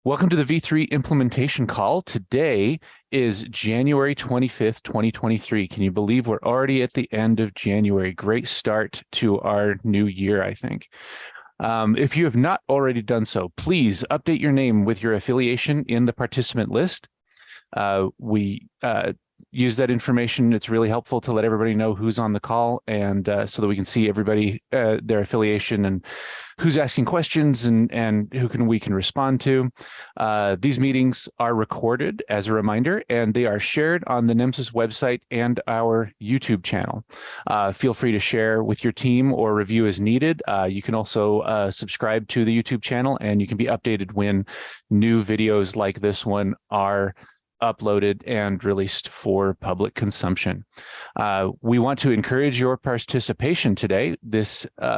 Welcome to the V3 implementation call. Today is January 25th, 2023. Can you believe we're already at the end of January? Great start to our new year, I think. If you have not already done so, please update your name with your affiliation in the participant list. We use that information. It's really helpful to let everybody know who's on the call, and so that we can see everybody, their affiliation, and who's asking questions, and who we can respond to. These meetings are recorded as a reminder, and they are shared on the NEMSIS website and our YouTube channel. Feel free to share with your team or review as needed. You can also subscribe to the YouTube channel, and you can be updated when new videos like this one are uploaded and released for public consumption. We want to encourage your participation today.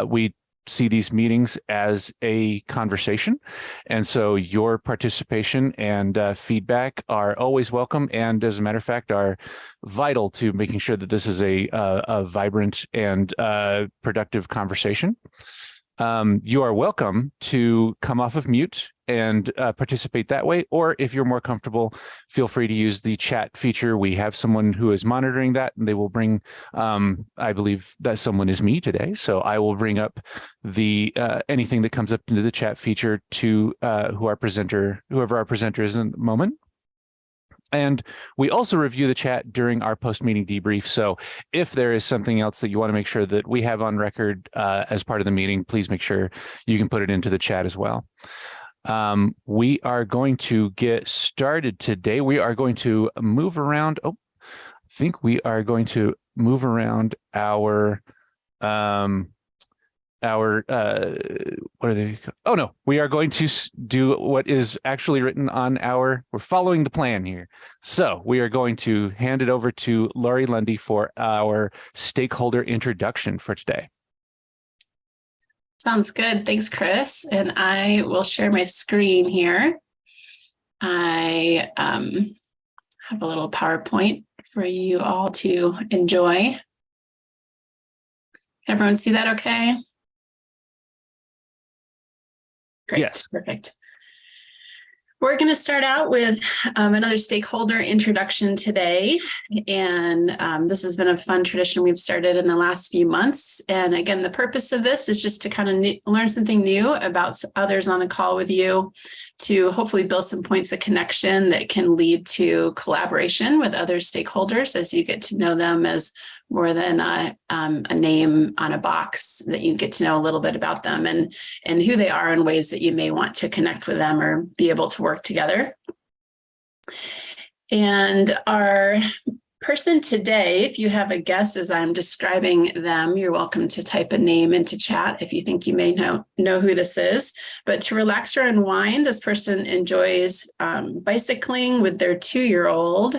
We see these meetings as a conversation, and so your participation and feedback are always welcome, and as a matter of fact are vital to making sure that this is a vibrant and productive conversation. You are welcome to come off of mute and participate that way, or if you're more comfortable, feel free to use the chat feature. We have someone who is monitoring that, and they will bring, I believe that someone is me today, so I will bring up the anything that comes up into the chat feature to whoever our presenter is in the moment. And we also review the chat during our post-meeting debrief. So if there is something else that you want to make sure that we have on record as part of the meeting, please make sure you can put it into the chat as well. We are going to get started today. We are going to move around. I think we are going to move around our what are they? Oh no, we are going to do what is actually written on we're following the plan here. So we are going to hand it over to Lauri Lunde for our stakeholder introduction for today. Sounds good. Thanks, Chris. And I will share my screen here. I have a little PowerPoint for you all to enjoy. Everyone see that okay? Great. Yes. Perfect. We're going to start out with another stakeholder introduction today. And this has been a fun tradition we've started in the last few months. And again, the purpose of this is just to kind of learn something new about others on the call with you, to hopefully build some points of connection that can lead to collaboration with other stakeholders as you get to know them as more than a name on a box, that you get to know a little bit about them and who they are in ways that you may want to connect with them or be able to work together. And our person today, if you have a guess as I'm describing them, you're welcome to type a name into chat if you think you may know who this is. But to relax or unwind, this person enjoys bicycling with their 2-year-old,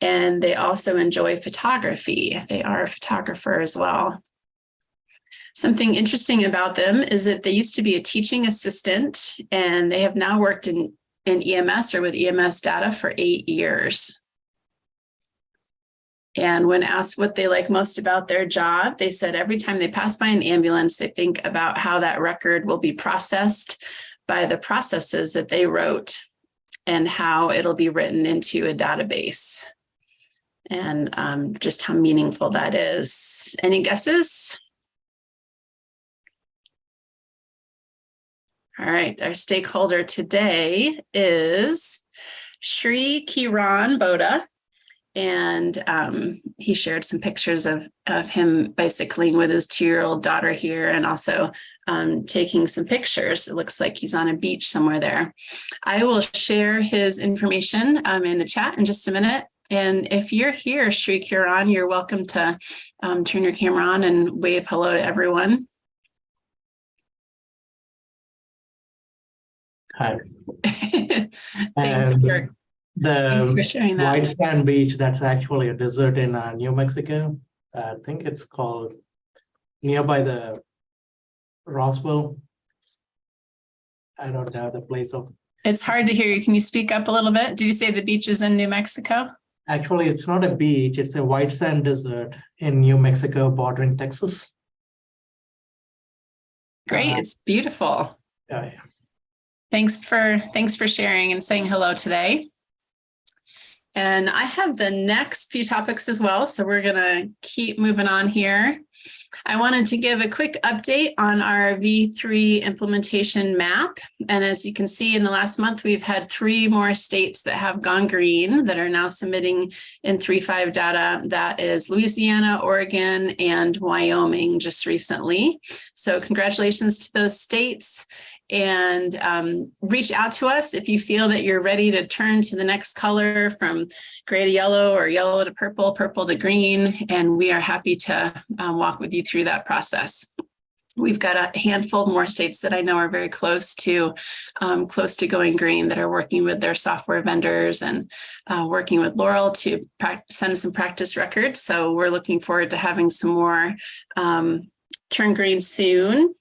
and they also enjoy photography. They are a photographer as well. Something interesting about them is that they used to be a teaching assistant, and they have now worked in EMS or with EMS data for 8 years. And when asked what they like most about their job, they said every time they pass by an ambulance, they think about how that record will be processed by the processes that they wrote and how it'll be written into a database, and just how meaningful that is. Any guesses? All right, our stakeholder today is Shri Kiran Boda. And he shared some pictures of him bicycling with his 2-year-old daughter here, and also taking some pictures. It looks like he's on a beach somewhere there. I will share his information in the chat in just a minute. And if you're here, Shri Kiran, you're welcome to turn your camera on and wave hello to everyone. Hi. Thanks for sharing that. White Sand Beach, that's actually a desert in New Mexico. I think it's called nearby the Roswell. I don't know the place of. It's hard to hear you. Can you speak up a little bit? Did you say the beach is in New Mexico? Actually, it's not a beach. It's a white sand desert in New Mexico bordering Texas. Great. It's beautiful. Yeah. Thanks for sharing and saying hello today. And I have the next few topics as well, so we're going to keep moving on here. I wanted to give a quick update on our V3 implementation map. And as you can see, in the last month, we've had 3 more states that have gone green that are now submitting in 3.5 data. That is Louisiana, Oregon, and Wyoming just recently. So congratulations to those states. And reach out to us if you feel that you're ready to turn to the next color from gray to yellow or yellow to purple, purple to green. And we are happy to walk with you through that process. We've got a handful more states that I know are very close to going green that are working with their software vendors and working with Laurel to send some practice records. So we're looking forward to having some more turn green soon.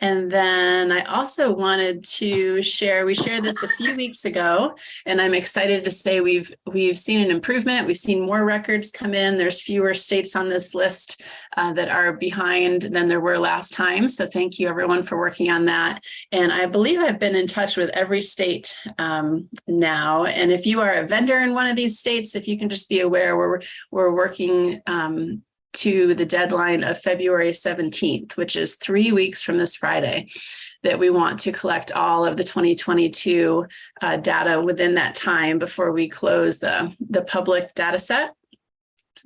And then I also wanted to share, we shared this a few weeks ago, and I'm excited to say we've seen an improvement. We've seen more records come in. There's fewer states on this list that are behind than there were last time. So thank you everyone for working on that. And I believe I've been in touch with every state now. And if you are a vendor in one of these states, if you can just be aware, we're working to the deadline of February 17th, which is 3 weeks from this Friday, that we want to collect all of the 2022 data within that time before we close the public data set.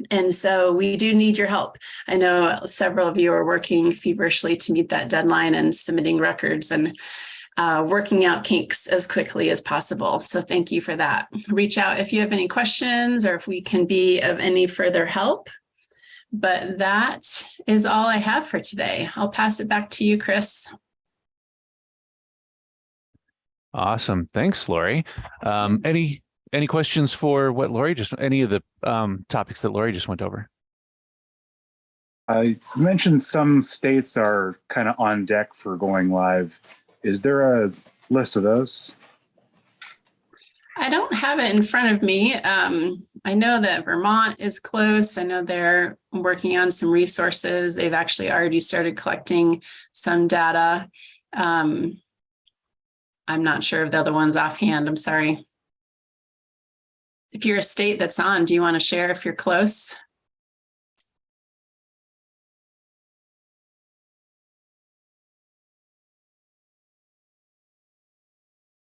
And so we do need your help. I know several of you are working feverishly to meet that deadline and submitting records and working out kinks as quickly as possible. So thank you for that. Reach out if you have any questions or if we can be of any further help. But that is all I have for today. I'll pass it back to you, Chris. Awesome. Thanks, Lauri. Any questions for what Lauri any of the topics that Lauri just went over? You mentioned some states are kind of on deck for going live. Is there a list of those? I don't have it in front of me. I know that Vermont is close. I know they're working on some resources. They've actually already started collecting some data. I'm not sure of the other ones offhand. I'm sorry. If you're a state that's on, do you want to share if you're close?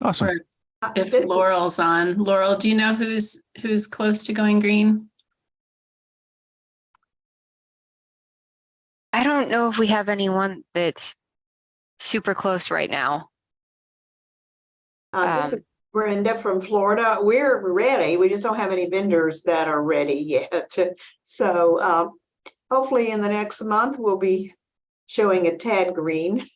Awesome. Or if Laurel's on. Laurel, do you know who's close to going green? I don't know if we have anyone that's super close right now. This is Brenda from Florida. We're ready. We just don't have any vendors that are ready yet. So hopefully in the next month, we'll be showing a tad green.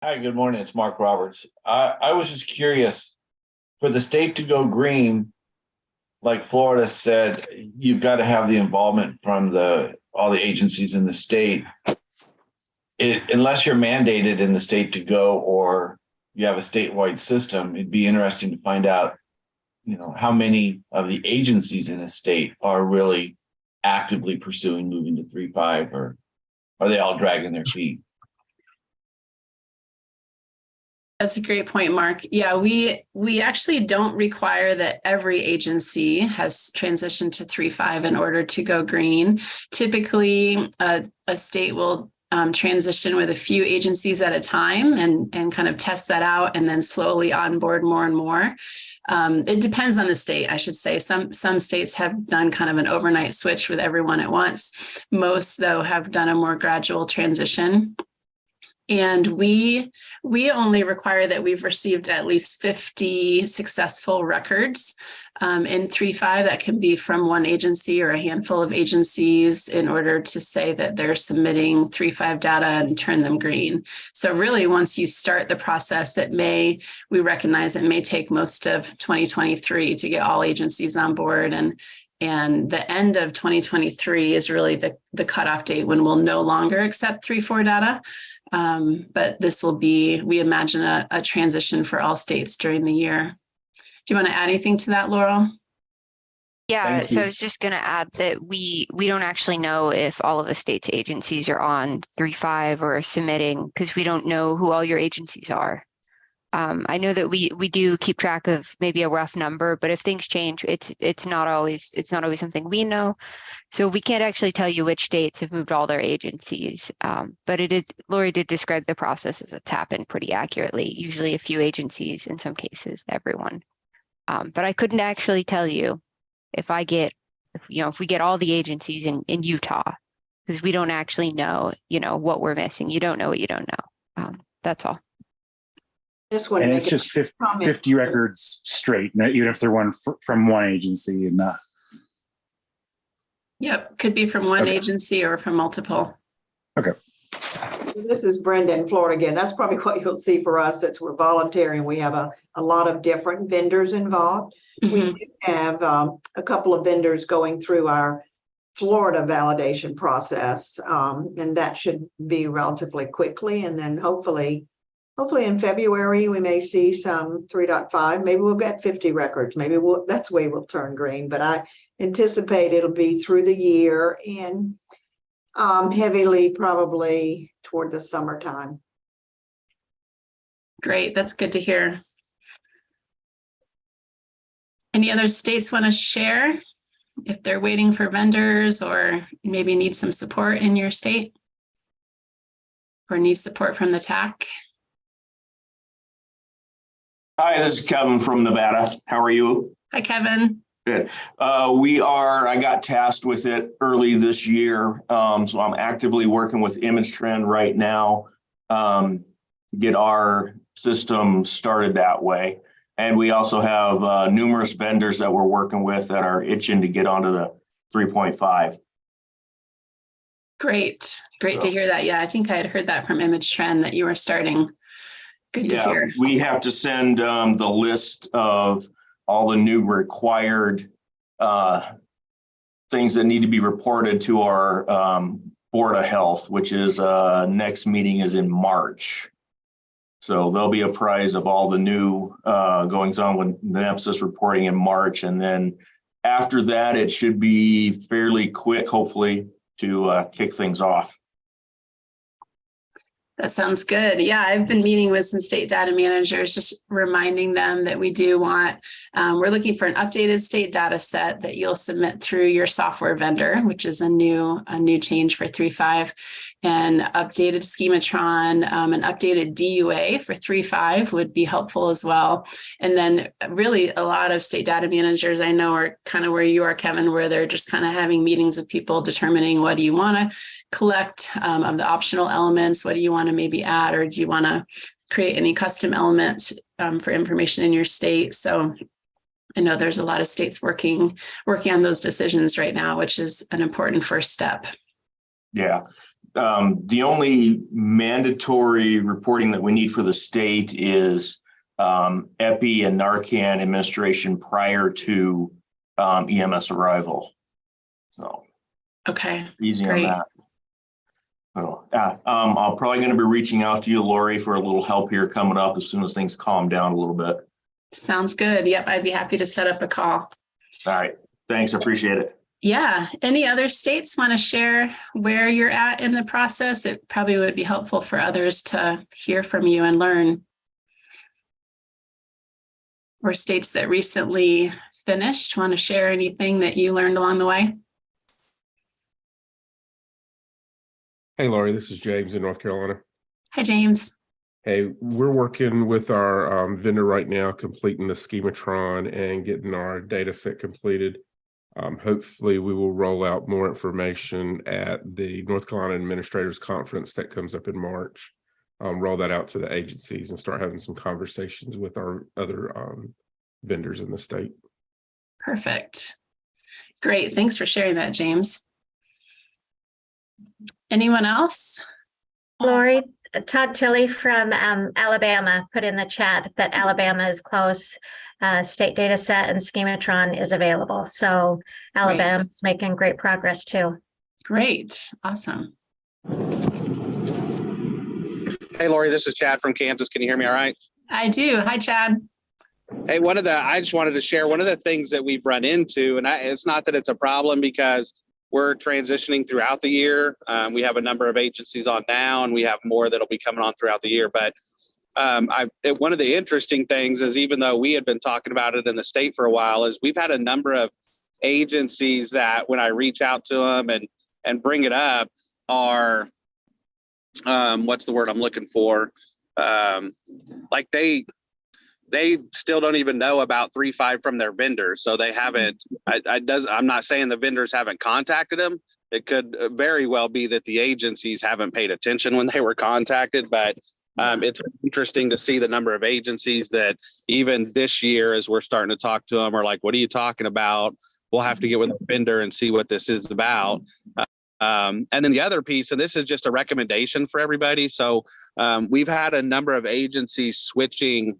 Hi, good morning. It's Mark Roberts. I was just curious, for the state to go green, like Florida said, you've got to have the involvement from all the agencies in the state. Unless you're mandated in the state to go, or you have a statewide system, it'd be interesting to find out, how many of the agencies in a state are really actively pursuing moving to 3.5, or are they all dragging their feet? That's a great point, Mark. Yeah, we actually don't require that every agency has transitioned to 3.5 in order to go green. Typically, a state will transition with a few agencies at a time and kind of test that out and then slowly onboard more and more. It depends on the state, I should say. Some states have done kind of an overnight switch with everyone at once. Most, though, have done a more gradual transition. And we only require that we've received at least 50 successful records in 3.5. That can be from one agency or a handful of agencies in order to say that they're submitting 3.5 data and turn them green. So really, once you start the process, we recognize it may take most of 2023 to get all agencies on board. And the end of 2023 is really the cutoff date when we'll no longer accept 3.4 data. But this will be, we imagine, a transition for all states during the year. Do you want to add anything to that, Laurel? Yeah, Thank so I you. was just going to add that we don't actually know if all of the state's agencies are on 3.5 or submitting, because we don't know who all your agencies are. I know that we do keep track of maybe a rough number, but if things change, it's not always something we know. So we can't actually tell you which states have moved all their agencies. But Lauri did describe the process as it's happened pretty accurately. Usually a few agencies, in some cases, everyone. But I couldn't actually tell you if we get all the agencies in Utah, because we don't actually know, what we're missing. You don't know what you don't know. That's all. Just want to And make it's just 50, comment. 50 records straight, even if they're from one agency and not. Yep, could be from one Okay. agency or from multiple. Okay. This is Brenda in Florida again. That's probably what you'll see for us, since we're volunteering. We have a lot of different vendors involved. We Mhm. do have a couple of vendors going through our Florida validation process, and that should be relatively quickly. And then hopefully in February, we may see some 3.5. Maybe we'll get 50 records. Maybe that's the way we'll turn green. But I anticipate it'll be through the year and heavily probably toward the summertime. Great, that's good to hear. Any other states want to share if they're waiting for vendors or maybe need some support in your state? Or need support from the TAC? Hi, this is Kevin from Nevada. How are you? Hi, Kevin. Good. I got tasked with it early this year. So I'm actively working with Image Trend right now to get our system started that way. And we also have numerous vendors that we're working with that are itching to get onto the 3.5. Great to hear that. Yeah, I think I had heard that from Image Trend that you were starting. Good to hear. We have to send the list of all the new required things that need to be reported to our Board of Health, which is next meeting is in March. So there'll be a prize of all the new goings on with NEMSIS reporting in March. And then after that, it should be fairly quick, hopefully, to kick things off. That sounds good. Yeah, I've been meeting with some state data managers, just reminding them that we do want, we're looking for an updated state data set that you'll submit through your software vendor, which is a new change for 3.5, and updated schematron, an updated DUA for 3.5 would be helpful as well. And then really a lot of state data managers I know are kind of where you are, Kevin, where they're just kind of having meetings with people determining what do you want to collect of the optional elements, what do you want to maybe add, or do you want to create any custom elements for information in your state. So I know there's a lot of states working on those decisions right now, which is an important first step. Yeah. The only mandatory reporting that we need for the state is EPI and Narcan administration prior to EMS arrival. So Okay. easy Great. on that. So I'm probably going to be reaching out to you, Lauri, for a little help here coming up as soon as things calm down a little bit. Sounds good. Yep, I'd be happy to set up a call. All right. Thanks. I appreciate it. Yeah. Any other states want to share where you're at in the process? It probably would be helpful for others to hear from you and learn. Or states that recently finished, want to share anything that you learned along the way? Hey, Lauri, this is James in North Carolina. Hi, James. Hey, we're working with our vendor right now, completing the schematron and getting our data set completed. Hopefully, we will roll out more information at the North Carolina Administrators Conference that comes up in March. Roll that out to the agencies and start having some conversations with our other vendors in the state. Perfect. Great. Thanks for sharing that, James. Anyone else? Lauri, Todd Tilley from Alabama put in the chat that Alabama is close. State data set and schematron is available. So Alabama's making great progress too. Great. Awesome. Hey, Lauri, this is Chad from Kansas. Can you hear me all right? I do. Hi, Chad. Hey, I just wanted to share one of the things that we've run into, and it's not that it's a problem because we're transitioning throughout the year. We have a number of agencies on now, and we have more that'll be coming on throughout the year. But one of the interesting things is, even though we had been talking about it in the state for a while, is we've had a number of agencies that when I reach out to them and bring it up are, what's the word I'm looking for? Like they still don't even know about 3.5 from their vendors. So they haven't, I'm not saying the vendors haven't contacted them. It could very well be that the agencies haven't paid attention when they were contacted, but it's interesting to see the number of agencies that even this year, as we're starting to talk to them, are like, what are you talking about? We'll have to get with the vendor and see what this is about. And then the other piece, and this is just a recommendation for everybody. So we've had a number of agencies switching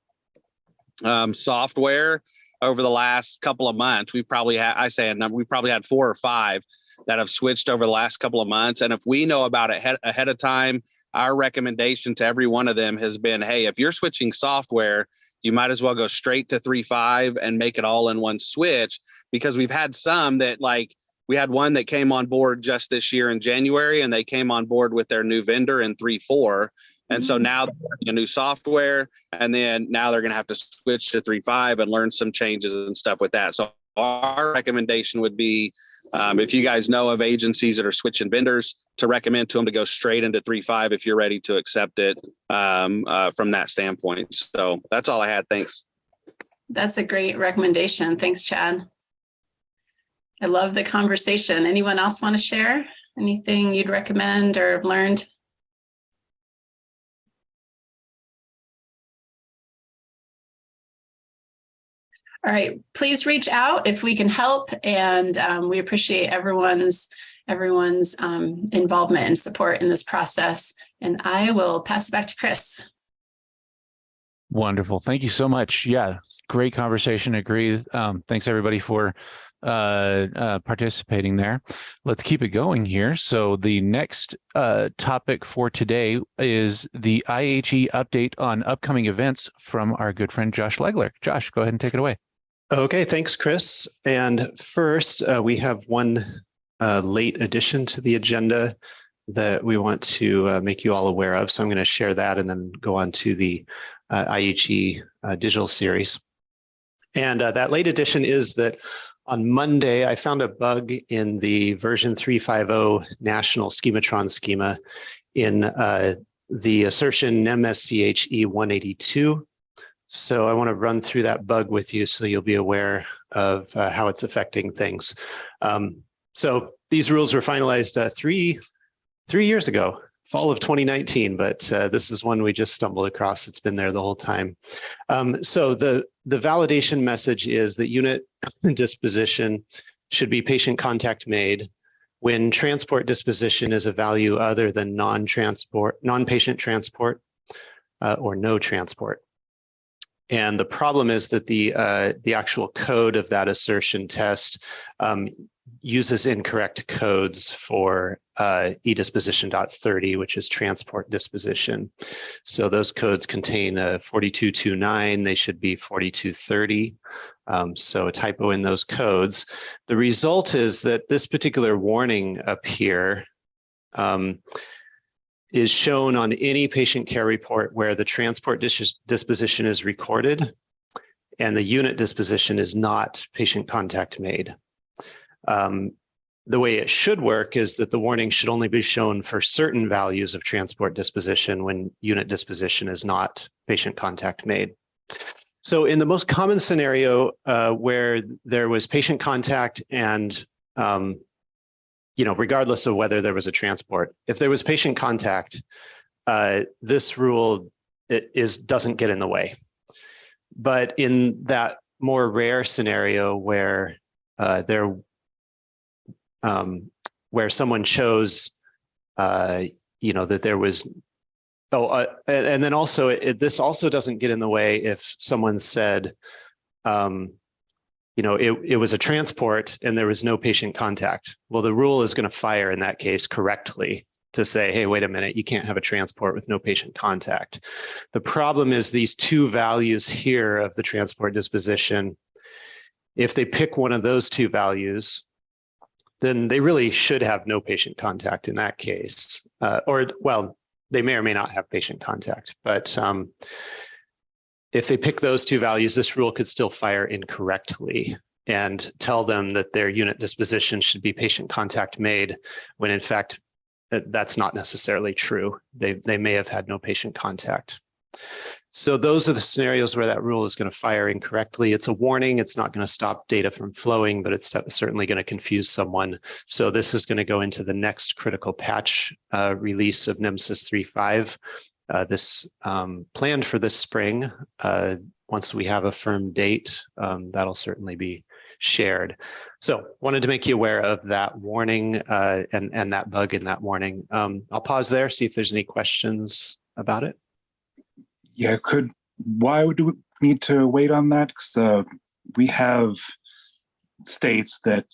software over the last couple of months. We probably had, we probably had 4 or 5 that have switched over the last couple of months. And if we know about it ahead of time, our recommendation to every one of them has been, hey, if you're switching software, you might as well go straight to 3.5 and make it all in one switch, because we've had some that, like, we had one that came on board just this year in January, and they came on board with their new vendor in 3.4. And so now they're learning a new software, and then now they're going to have to switch to 3.5 and learn some changes and stuff with that. So our recommendation would be, if you guys know of agencies that are switching vendors, to recommend to them to go straight into 3.5 if you're ready to accept it from that standpoint. So that's all I had. Thanks. That's a great recommendation. Thanks, Chad. I love the conversation. Anyone else want to share anything you'd recommend or have learned? All right, please reach out if we can help, and we appreciate everyone's involvement and support in this process. And I will pass it back to Chris. Wonderful. Thank you so much. Yeah, great conversation. Agree. Thanks everybody for participating there. Let's keep it going here. So the next topic for today is the IHE update on upcoming events from our good friend Josh Legler. Josh, go ahead and take it away. Okay, thanks, Chris. And first, we have one late addition to the agenda that we want to make you all aware of. So I'm going to share that and then go on to the IHE digital series. And that late addition is that on Monday, I found a bug in the version 3.5.0 national schematron schema in the assertion NEMSIS 182. So I want to run through that bug with you so you'll be aware of how it's affecting things. So these rules were finalized three years ago, fall of 2019, but this is one we just stumbled across. It's been there the whole time. So the validation message is that unit disposition should be patient contact made when transport disposition is a value other than non-patient transport or no transport. And the problem is that the actual code of that assertion test uses incorrect codes for edisposition.30, which is transport disposition. So those codes contain 4229, they should be 4230. So a typo in those codes. The result is that this particular warning up here is shown on any patient care report where the transport disposition is recorded and the unit disposition is not patient contact made. The way it should work is that the warning should only be shown for certain values of transport disposition when unit disposition is not patient contact made. So in the most common scenario where there was patient contact and regardless of whether there was a transport, if there was patient contact, this rule doesn't get in the way. But in that more rare scenario where where someone chose, that there was, and then also this also doesn't get in the way if someone said, it was a transport and there was no patient contact. Well, the rule is going to fire in that case correctly to say, hey, wait a minute, you can't have a transport with no patient contact. The problem is these two values here of the transport disposition, if they pick one of those two values, then they really should have no patient contact in that case. Well, they may or may not have patient contact, but if they pick those two values, this rule could still fire incorrectly and tell them that their unit disposition should be patient contact made, when in fact, that's not necessarily true. They may have had no patient contact. So those are the scenarios where that rule is going to fire incorrectly. It's a warning. It's not going to stop data from flowing, but it's certainly going to confuse someone. So this is going to go into the next critical patch release of NEMSIS 3.5. This planned for this spring. Once we have a firm date, that'll certainly be shared. So wanted to make you aware of that warning and that bug in that warning. I'll pause there, see if there's any questions about it. Yeah, why would we need to wait on that? Because we have states that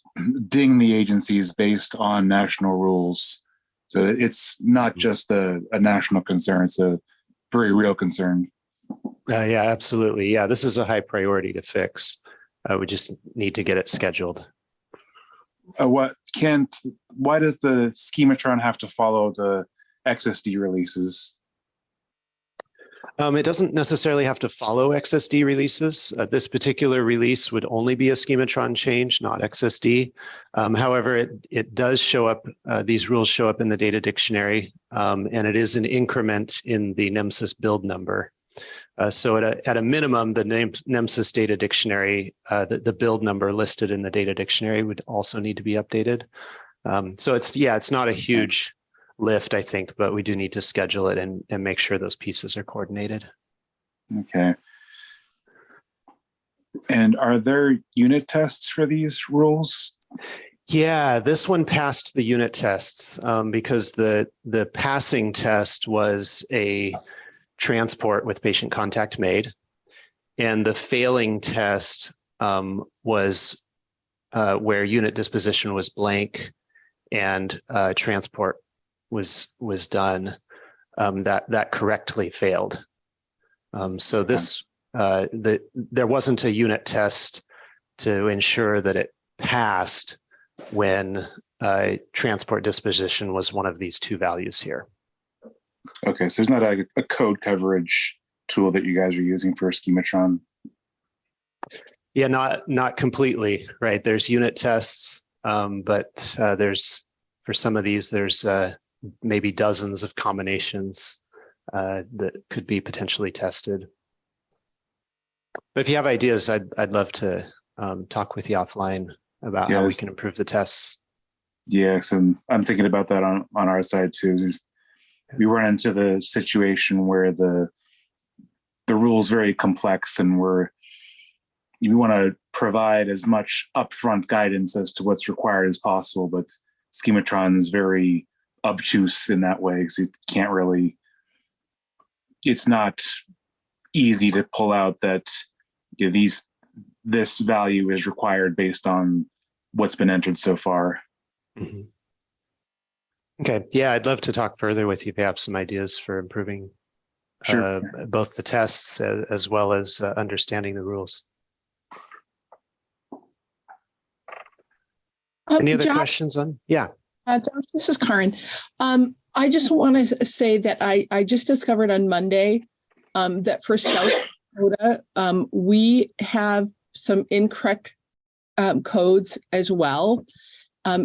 ding the agencies based on national rules. So it's not just a national concern, it's a very real concern. Yeah, absolutely. Yeah, this is a high priority to fix. We just need to get it scheduled. Why does the schematron have to follow the XSD releases? It doesn't necessarily have to follow XSD releases. This particular release would only be a schematron change, not XSD. However, it does show up, these rules show up in the data dictionary, and it is an increment in the NEMSIS build number. So at a minimum, the NEMSIS data dictionary, the build number listed in the data dictionary would also need to be updated. So it's not a huge lift, I think, but we do need to schedule it and make sure those pieces are coordinated. Okay. And are there unit tests for these rules? Yeah, this one passed the unit tests because the passing test was a transport with patient contact made, and the failing test was where unit disposition was blank and transport was done. That correctly failed. So this there wasn't a unit test to ensure that it passed when transport disposition was one of these two values here. Okay, so there's not a code coverage tool that you guys are using for schematron. Yeah, not completely, right? There's unit tests, but there's, for some of these, there's maybe dozens of combinations that could be potentially tested. But if you have ideas, I'd love to talk with you offline about how we can improve the tests. Yeah, so I'm thinking about that on our side too. We run into the situation where the rule is very complex, and we want to provide as much upfront guidance as to what's required as possible, but schematron is very obtuse in that way, because it can't really, it's not easy to pull out that this value is required based on what's been entered so far. Mm-hmm. Okay, yeah, I'd love to talk further with you if you have some ideas for improving both the tests as well as understanding the rules. Any other questions on? Yeah. Josh, this is Karen. I just want to say that I just discovered on Monday that for South Dakota, we have some incorrect codes as well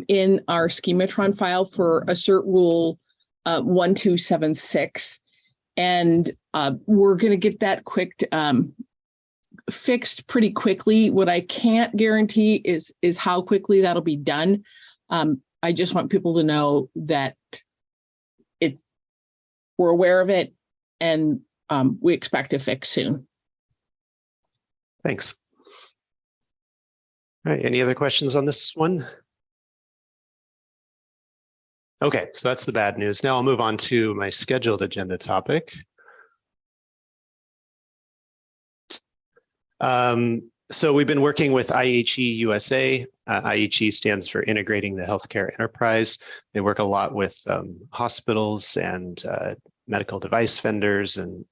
in our schematron file for assert rule 1276. And we're going to get that fixed pretty quickly. What I can't guarantee is how quickly that'll be done. I just want people to know that we're aware of it, and we expect a fix soon. Thanks. All right, any other questions on this one? Okay, so that's the bad news. Now I'll move on to my scheduled agenda topic. So we've been working with IHE USA. IHE stands for Integrating the Healthcare Enterprise. They work a lot with hospitals and medical device vendors and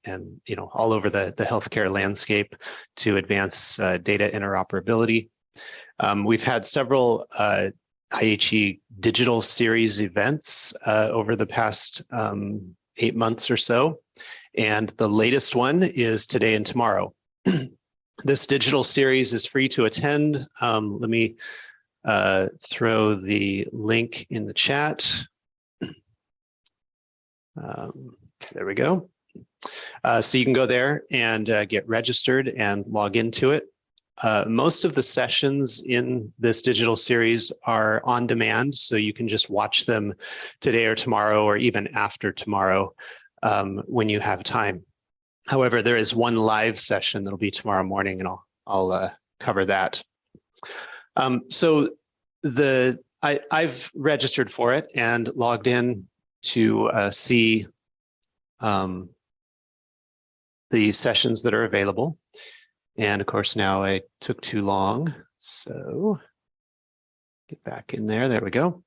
all over the healthcare landscape to advance data interoperability. We've had several IHE digital series events over the past 8 months or so. And the latest one is today and tomorrow. This digital series is free to attend. Let me throw the link in the chat. There we go. So you can go there and get registered and log into it. Most of the sessions in this digital series are on demand, so you can just watch them today or tomorrow or even after tomorrow when you have time. However, there is one live session that'll be tomorrow morning, and I'll cover that. So I've registered for it and logged in to see the sessions that are available. And of course, now I took too long, so get back in there. There we go.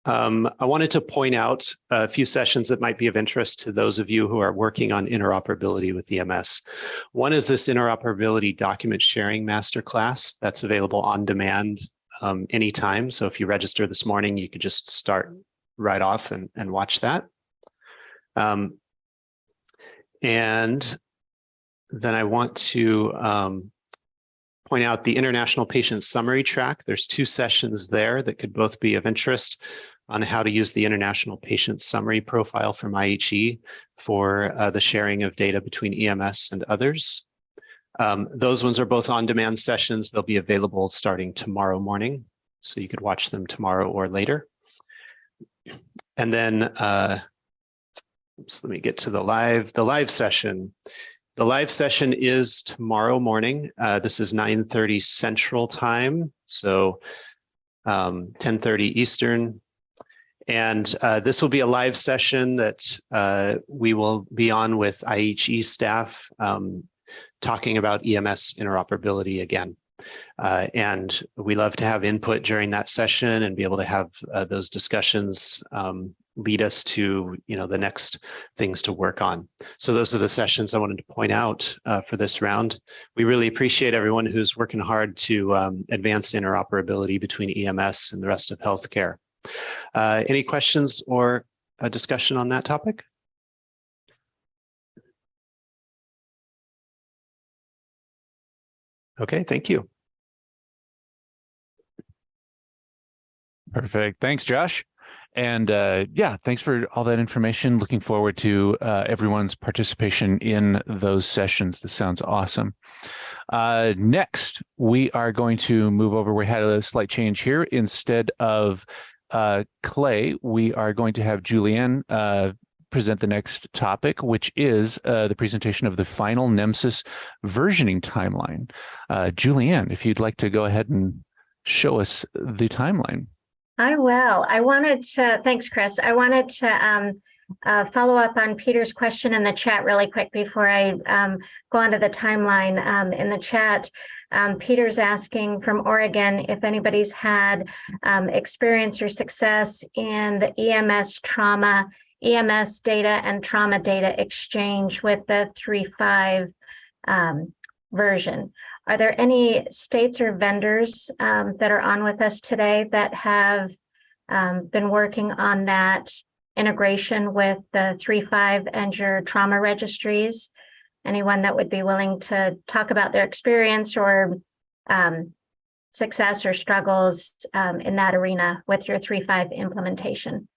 I wanted to point out a few sessions that might be of interest to those of you who are working on interoperability with EMS. One is this interoperability document sharing masterclass that's available on demand anytime. So if you register this morning, you could just start right off and watch that. And then I want to point out the International Patient Summary Track. There's 2 sessions there that could both be of interest on how to use the International Patient Summary Profile from IHE for the sharing of data between EMS and others. Those ones are both on-demand sessions. They'll be available starting tomorrow morning, so you could watch them tomorrow or later. And then, let me get to the live session. The live session is tomorrow morning. This is 9:30 Central Time, so 10:30 Eastern. And this will be a live session that we will be on with IHE staff talking about EMS interoperability again. And we love to have input during that session and be able to have those discussions lead us to the next things to work on. So those are the sessions I wanted to point out for this round. We really appreciate everyone who's working hard to advance interoperability between EMS and the rest of healthcare. Any questions or a discussion on that topic? Okay, thank you. Perfect. Thanks, Josh. And yeah, thanks for all that information. Looking forward to everyone's participation in those sessions. This sounds awesome. Next, we are going to move over. We had a slight change here. Instead of Clay, we are going to have Julianne present the next topic, which is the presentation of the final NEMSIS versioning timeline. Julianne, if you'd like to go ahead and show us the timeline. I will. Thanks, Chris. I wanted to follow up on Peter's question in the chat really quick before I go on to the timeline. In the chat, Peter's asking from Oregon if anybody's had experience or success in the EMS data and trauma data exchange with the 3.5 version. Are there any states or vendors that are on with us today that have been working on that integration with the 3.5 and your trauma registries? Anyone that would be willing to talk about their experience or success or struggles in that arena with your 3.5 implementation?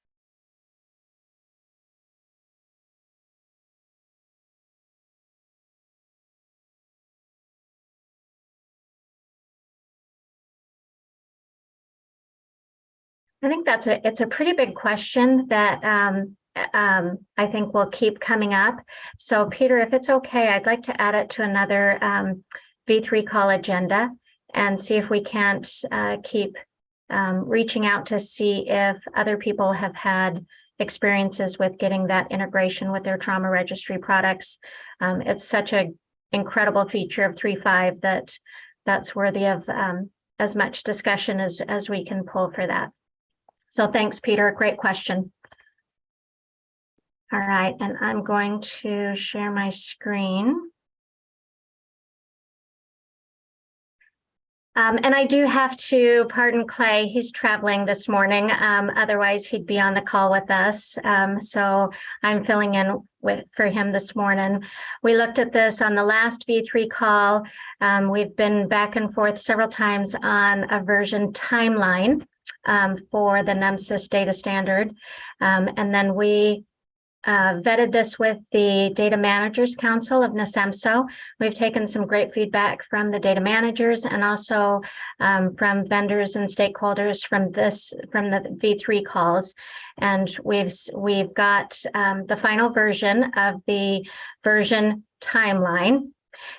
I think it's a pretty big question that I think will keep coming up. So Peter, if it's okay, I'd like to add it to another V3 call agenda and see if we can't keep reaching out to see if other people have had experiences with getting that integration with their trauma registry products. It's such an incredible feature of 3.5 that that's worthy of as much discussion as we can pull for that. So thanks, Peter. Great question. All right, and I'm going to share my screen. And I do have to pardon Clay, he's traveling this morning. Otherwise he'd be on the call with us. So I'm filling in for him this morning. We looked at this on the last V3 call. We've been back and forth several times on a version timeline for the NEMSIS data standard. And then we vetted this with the Data Managers Council of NEMSIS. We've taken some great feedback from the data managers and also from vendors and stakeholders from the V3 calls. And we've got the final version of the version timeline.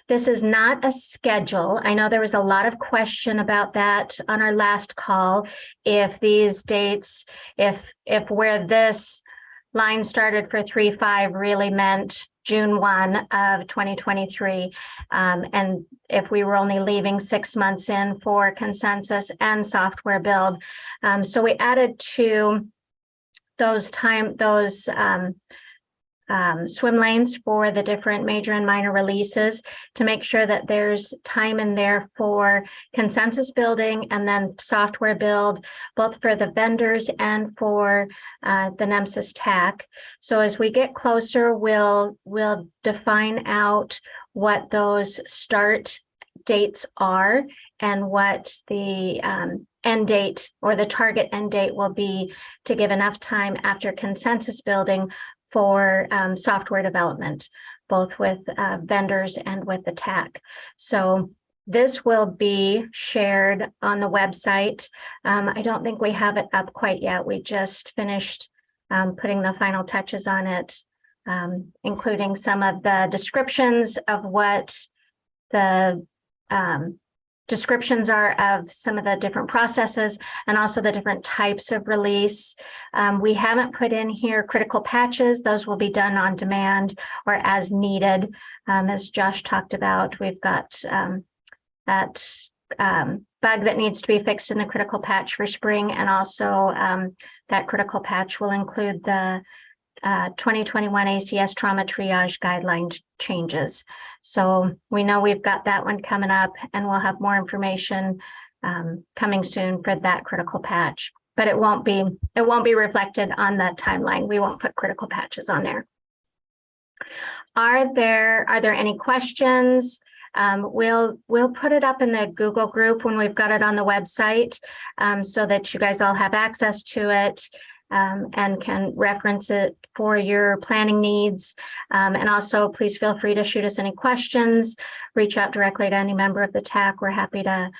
This is not a schedule. I know there was a lot of question about that on our last call. If these dates, if where this line started for 3.5 really meant June 1 of 2023. And if we were only leaving 6 months in for consensus and software build. So we added to those swim lanes for the different major and minor releases to make sure that there's time in there for consensus building and then software build, both for the vendors and for the NEMSIS TAC. So as we get closer, we'll define out what those start dates are and what the end date or the target end date will be to give enough time after consensus building for software development, both with vendors and with the TAC. So this will be shared on the website. I don't think we have it up quite yet. We just finished putting the final touches on it, including some of the descriptions of what the descriptions are of some of the different processes and also the different types of release. We haven't put in here critical patches. Those will be done on demand or as needed. As Josh talked about, we've got that bug that needs to be fixed in the critical patch for spring. And also that critical patch will include the 2021 ACS trauma triage guideline changes. So we know we've got that one coming up and we'll have more information coming soon for that critical patch, but it won't be reflected on that timeline. We won't put critical patches on there. Are there any questions? We'll put it up in the Google group when we've got it on the website so that you guys all have access to it. And can reference it for your planning needs. And also, please feel free to shoot us any questions, reach out directly to any member of the TAC. We're happy to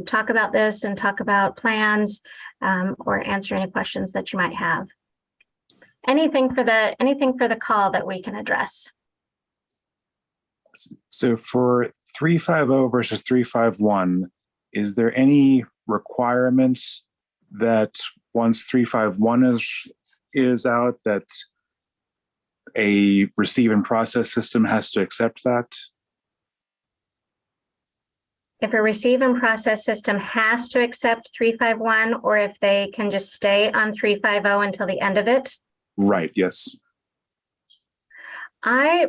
talk about this and talk about plans or answer any questions that you might have. Anything for the call that we can address? So for 350 versus 351, is there any requirements that once 351 is out, that a receive and process system has to accept that? If a receive and process system has to accept 351, or if they can just stay on 350 until the end of it? Right, yes. I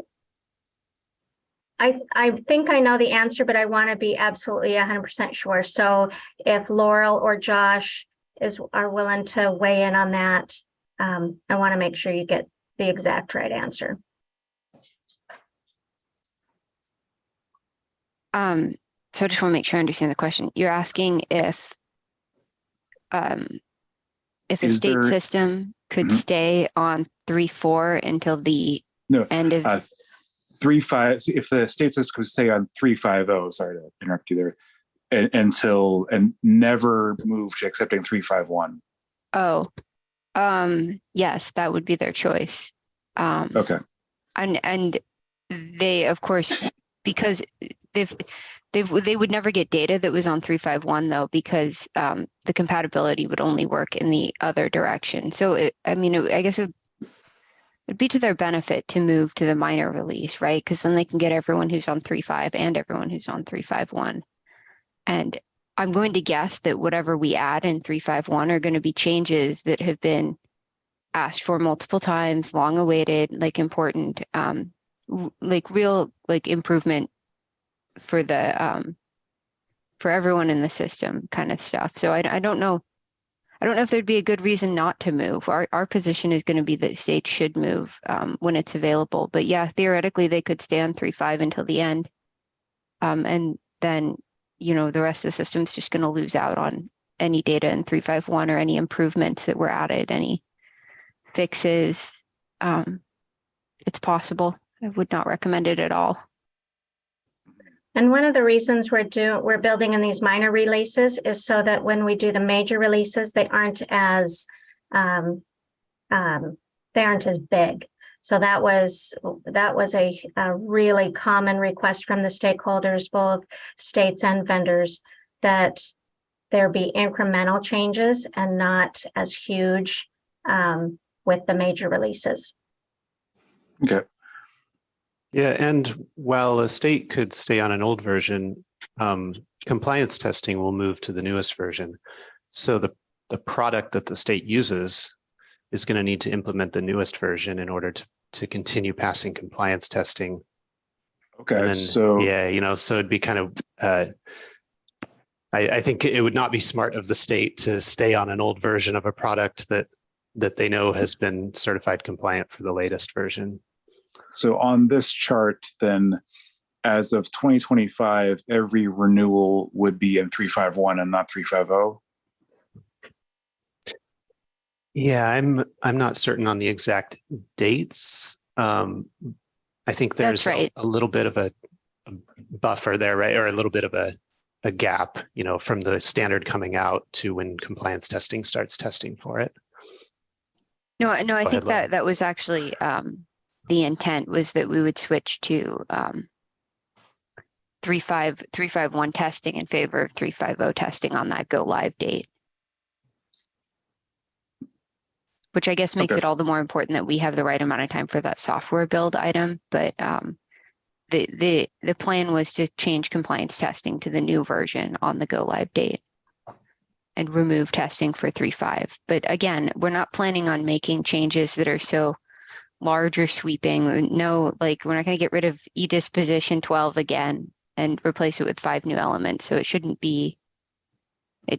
think I know the answer, but I want to be absolutely 100% sure. So if Laurel or Josh are willing to weigh in on that, I want to make sure you get the exact right answer. So I just want to make sure I understand the question. You're asking if a state system could stay on 3.4 until the end of 3.5. If the state system could stay on 3.50, sorry to interrupt you there, and never move to accepting 351. Oh, yes, that would be their choice. Okay. And they, of course, because they would never get data that was on 351 though, because the compatibility would only work in the other direction. So I guess it'd be to their benefit to move to the minor release, right? Because then they can get everyone who's on 3.5 and everyone who's on 351. And I'm going to guess that whatever we add in 351 are going to be changes that have been asked for multiple times, long awaited, like important, like real like improvement for the for everyone in the system kind of stuff. So I don't know. I don't know if there'd be a good reason not to move. Our position is going to be that states should move when it's available. But yeah, theoretically, they could stay on 3.5 until the end. And then, you know, the rest of the system's just going to lose out on any data in 351 or any improvements that were added, any fixes. It's possible. I would not recommend it at all. And one of the reasons we're building in these minor releases is so that when we do the major releases, they aren't as big. So that was a really common request from the stakeholders, both states and vendors, that there be incremental changes and not as huge with the major releases. Okay. Yeah, and while a state could stay on an old version, compliance testing will move to the newest version. So the product that the state uses is going to need to implement the newest version in order to continue passing compliance testing. Okay. And then, so yeah, you know, so it'd be kind of, I think it would not be smart of the state to stay on an old version of a product that they know has been certified compliant for the latest version. So on this chart, then, as of 2025, every renewal would be in 351 and not 350. Yeah, I'm not certain on the exact dates. I think there's right. a little bit of a buffer there, right? Or a little bit of a gap, you know, from the standard coming out to when compliance testing starts testing for it. No, I Go think ahead, that was actually the intent was that we would switch to 351 testing in favor of 350 testing on that go live date. Which I guess makes it all the more important that we have the right amount of time for that software build item. But the plan was to change compliance testing to the new version on the go live date and remove testing for 3.5. But again, we're not planning on making changes that are so large or sweeping. No, like we're not going to get rid of e-disposition 12 again and replace it with 5 new elements. So it shouldn't be a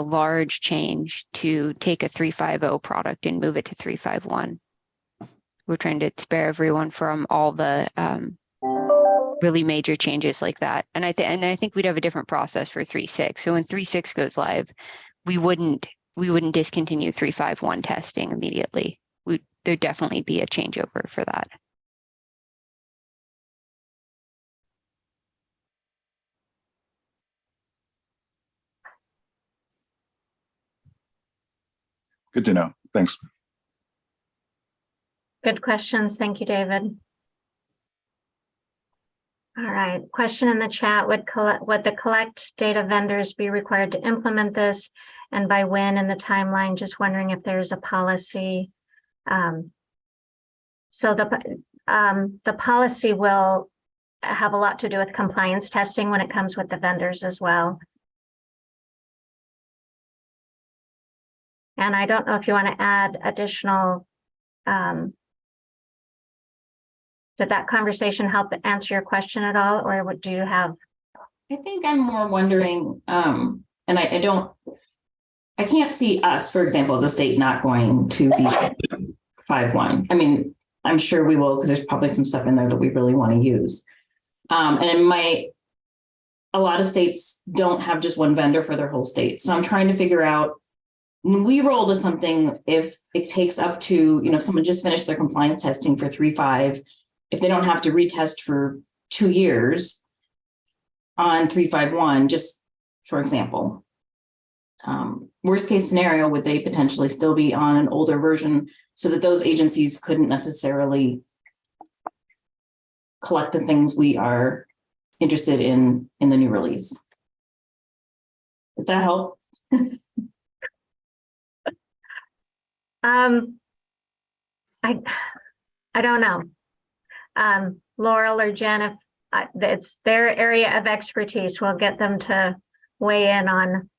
large change to take a 350 product and move it to 351. We're trying to spare everyone from all the really major changes like that. And I think we'd have a different process for 3.6. So when 3.6 goes live, we wouldn't discontinue 351 testing immediately. There'd definitely be a changeover for that. Good to know. Thanks. Good questions. Thank you, David. All right. Question in the chat: would the collect data vendors be required to implement this, and by when in the timeline? Just wondering if there's a policy. So the policy will have a lot to do with compliance testing when it comes with the vendors as well. And I don't know if you want to add additional. Did that conversation help answer your question at all, or what do you have? I think I'm more wondering, and I can't see us, for example, as a state not going to be 5.1. I mean, I'm sure we will, because there's probably some stuff in there that we really want to use. And a lot of states don't have just one vendor for their whole state. So I'm trying to figure out, when we roll to something, if it takes up to, if someone just finished their compliance testing for 3.5, if they don't have to retest for 2 years on 3.51, just for example, worst case scenario, would they potentially still be on an older version so that those agencies couldn't necessarily collect the things we are interested in the new release? Does that help? I don't know. Laurel or Jen, if it's their area of expertise, we'll get them to weigh in on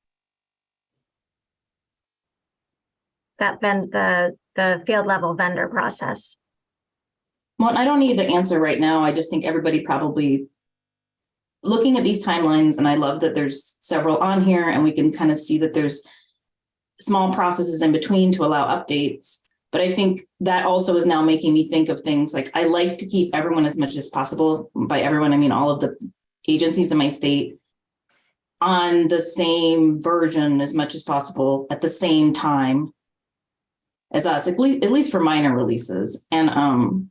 that the field level vendor process? Well, I don't need the answer right now. I just think everybody probably looking at these timelines, and I love that there's several on here and we can kind of see that there's small processes in between to allow updates. But I think that also is now making me think of things like I like to keep everyone as much as possible. By everyone, I mean all of the agencies in my state on the same version as much as possible at the same time as us, at least for minor releases. And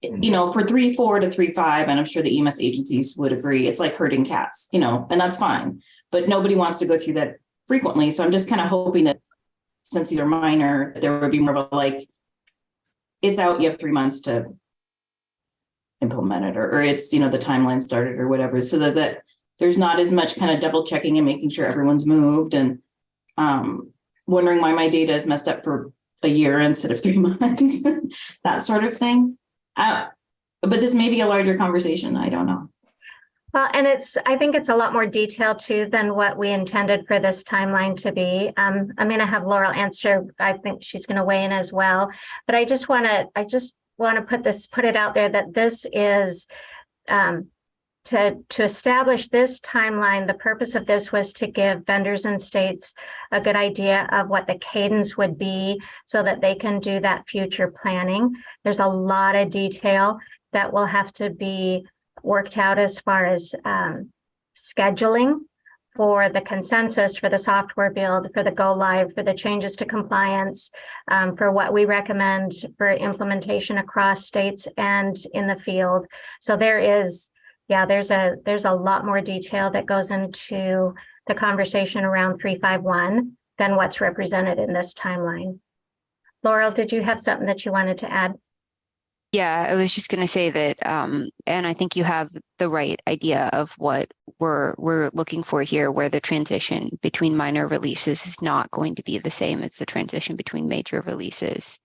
you know, for 3.4 to 3.5, and I'm sure the EMS agencies would agree, it's like herding cats, you know, and that's fine. But nobody wants to go through that frequently. So I'm just kind of hoping that since these are minor, there would be more of a like, it's out, you have 3 months to implement it, or it's, you know, the timeline started or whatever, so that there's not as much kind of double checking and making sure everyone's moved and wondering why my data is messed up for a year instead of 3 months, that sort of thing. But this may be a larger conversation. I don't know. Well, and I think it's a lot more detailed too than what we intended for this timeline to be. I'm going to have Laurel answer. I think she's going to weigh in as well. But I just want to put it out there that this is to establish this timeline. The purpose of this was to give vendors and states a good idea of what the cadence would be so that they can do that future planning. There's a lot of detail that will have to be worked out as far as scheduling for the consensus, for the software build, for the go live, for the changes to compliance, for what we recommend for implementation across states and in the field. So there is, there's a lot more detail that goes into the conversation around 351 than what's represented in this timeline. Laurel, did you have something that you wanted to add? Yeah, I was just going to say that, and I think you have the right idea of what we're looking for here, where the transition between minor releases is not going to be the same as the transition between major releases,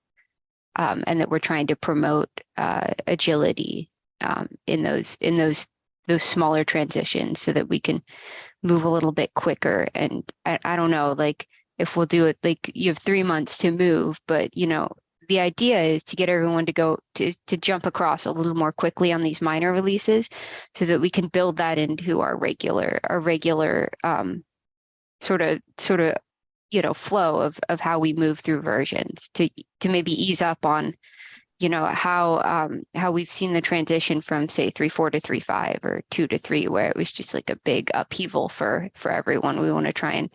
and that we're trying to promote agility in those smaller transitions so that we can move a little bit quicker. And I don't know, like if we'll do it, like you have 3 months to move, but you know, the idea is to get everyone to go to jump across a little more quickly on these minor releases so that we can build that into our regular sort of you know flow of how we move through versions to maybe ease up on you know how we've seen the transition from say 3.4 to 3.5 or 2 to 3 where it was just like a big upheaval for everyone. We want to try and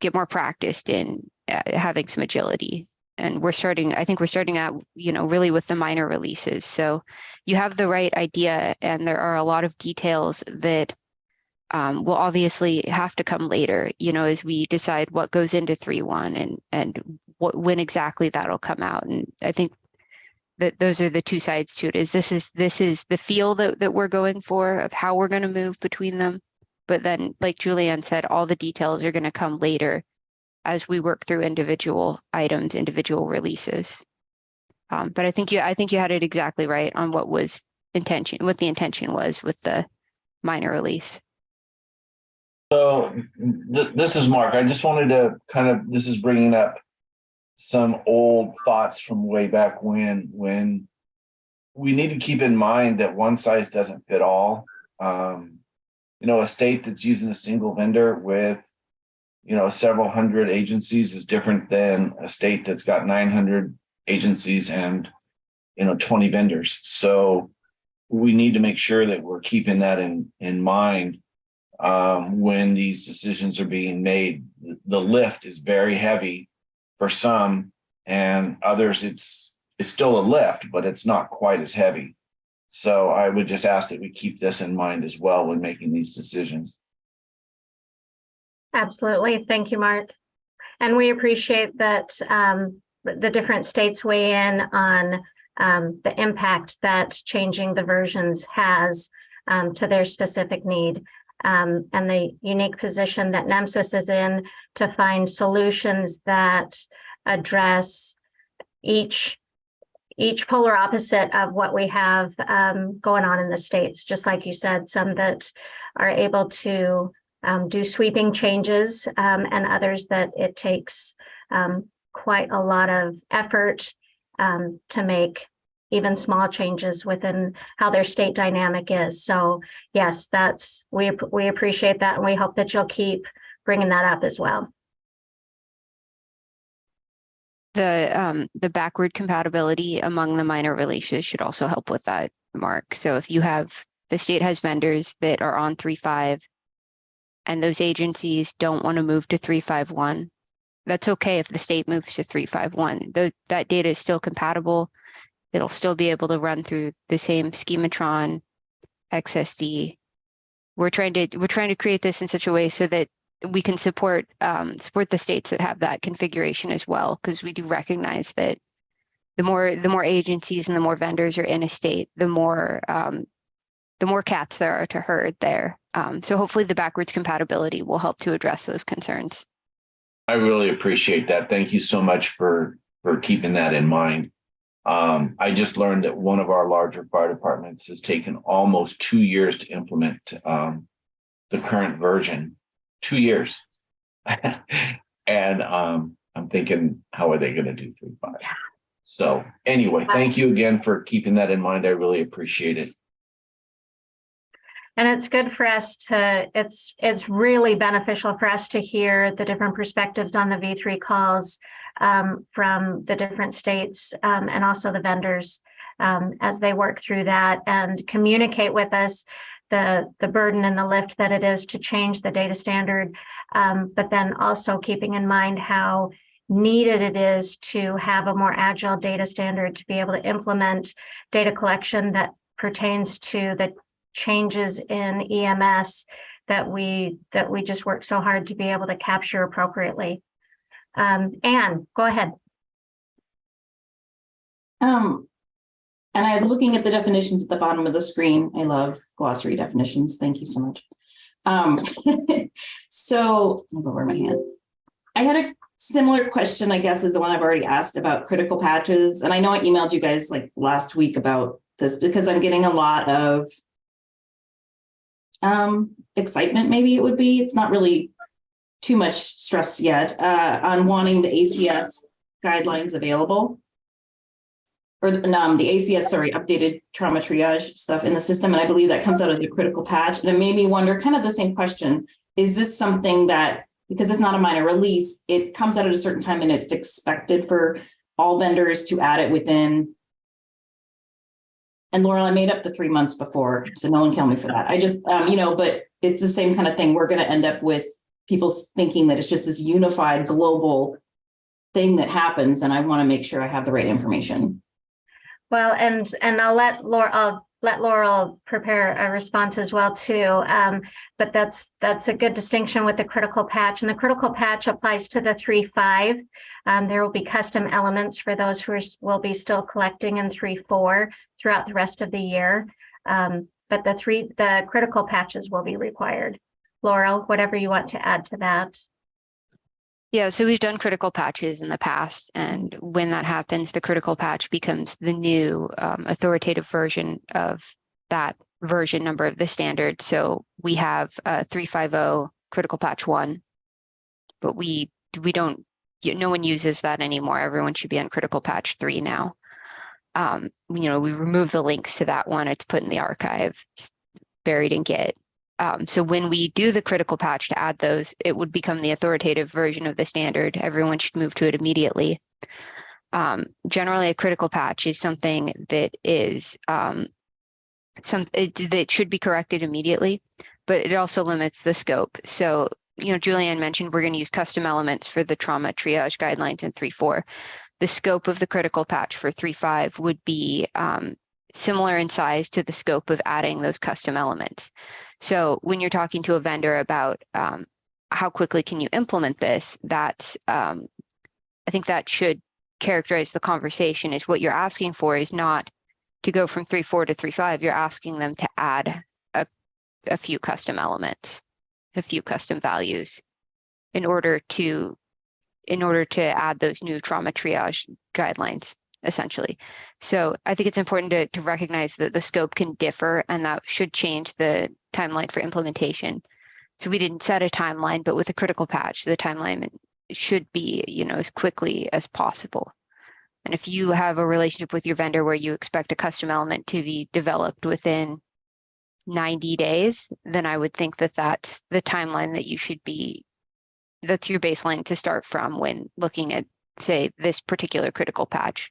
get more practiced in having some agility. And I think we're starting out, you know, really with the minor releases. So you have the right idea, and there are a lot of details that will obviously have to come later, you know, as we decide what goes into 3.1 and when exactly that'll come out. And I think that those are the two sides to it. This is the feel that we're going for of how we're going to move between them. But then, like Julianne said, all the details are going to come later as we work through individual items, individual releases. But I think you had it exactly right on what the intention was with the minor release. So this is Mark. I just wanted to this is bringing up some old thoughts from way back when we need to keep in mind that one size doesn't fit all. You know, a state that's using a single vendor with you know, several hundred agencies is different than a state that's got 900 agencies and, you know, 20 vendors. So we need to make sure that we're keeping that in mind when these decisions are being made. The lift is very heavy for some, and others it's still a lift, but it's not quite as heavy. So I would just ask that we keep this in mind as well when making these decisions. Absolutely. Thank you, Mark. And we appreciate that the different states weigh in on the impact that changing the versions has to their specific need and the unique position that NEMSIS is in to find solutions that address each each polar opposite of what we have going on in the states. Just like you said, some that are able to do sweeping changes, and others that it takes quite a lot of effort to make even small changes within how their state dynamic is. So yes, we appreciate that, and we hope that you'll keep bringing that up as well. The backward compatibility among the minor releases should also help with that, Mark. So if the state has vendors that are on 3.5 and those agencies don't want to move to 3.5.1, that's okay if the state moves to 3.5.1. That data is still compatible. It'll still be able to run through the same schematron, XSD. We're trying to create this in such a way so that we can support the states that have that configuration as well, because we do recognize that the more agencies and the more vendors are in a state, the more cats there are to herd there. So hopefully the backwards compatibility will help to address those concerns. I really appreciate that. Thank you so much for keeping that in mind. I just learned that one of our larger fire departments has taken almost 2 years to implement the current version. 2 years. And I'm thinking, how are they going to do 3.5? Yeah. So anyway, thank you again for keeping that in mind. I really appreciate it. And it's good for us to, it's really beneficial for us to hear the different perspectives on the V3 calls from the different states and also the vendors as they work through that and communicate with us the burden and the lift that it is to change the data standard, but then also keeping in mind how needed it is to have a more agile data standard to be able to implement data collection that pertains to the changes in EMS that we just work so hard to be able to capture appropriately. Anne, go ahead. And I was looking at the definitions at the bottom of the screen. I love glossary definitions. Thank you so much. So I'll lower my hand. I had a similar question, I guess, as the one I've already asked about critical patches. And I know I emailed you guys like last week about this because I'm getting a lot of excitement, maybe it would be. It's not really too much stress yet on wanting the ACS guidelines available. Or the ACS, sorry, updated trauma triage stuff in the system. And I believe that comes out of the critical patch. And it made me wonder kind of the same question. Is this something that, because it's not a minor release, it comes out at a certain time and it's expected for all vendors to add it within. And Laurel, I made up the 3 months before, so no one kill me for that. I just, but it's the same kind of thing. We're going to end up with people thinking that it's just this unified global thing that happens. And I want to make sure I have the right information. Well, and I'll let Laurel prepare a response as well too. But that's a good distinction with the critical patch, and the critical patch applies to the 3.5. There will be custom elements for those who will be still collecting in 3.4 throughout the rest of the year. But the critical patches will be required. Laurel, whatever you want to add to that. Yeah, so we've done critical patches in the past, and when that happens, the critical patch becomes the new authoritative version of that version number of the standard. So we have 3.5.0 critical patch 1, but we don't, no one uses that anymore. Everyone should be on critical patch 3 now. We remove the links to that one. It's put in the archive, it's buried in Git. So when we do the critical patch to add those, it would become the authoritative version of the standard. Everyone should move to it immediately. Generally, a critical patch is something that is that should be corrected immediately, but it also limits the scope. So, Julianne mentioned we're going to use custom elements for the trauma triage guidelines in 3.4. The scope of the critical patch for 3.5 would be similar in size to the scope of adding those custom elements. So when you're talking to a vendor about how quickly can you implement this, that's I think that should characterize the conversation. Is what you're asking for is not to go from 3.4 to 3.5. You're asking them to add a few custom elements, a few custom values in order to add those new trauma triage guidelines. essentially. So I think it's important to recognize that the scope can differ, and that should change the timeline for implementation. So we didn't set a timeline, but with a critical patch, the timeline should be, as quickly as possible. And if you have a relationship with your vendor where you expect a custom element to be developed within 90 days, then I would think that that's the timeline that you should be, that's your baseline to start from when looking at, say, this particular critical patch,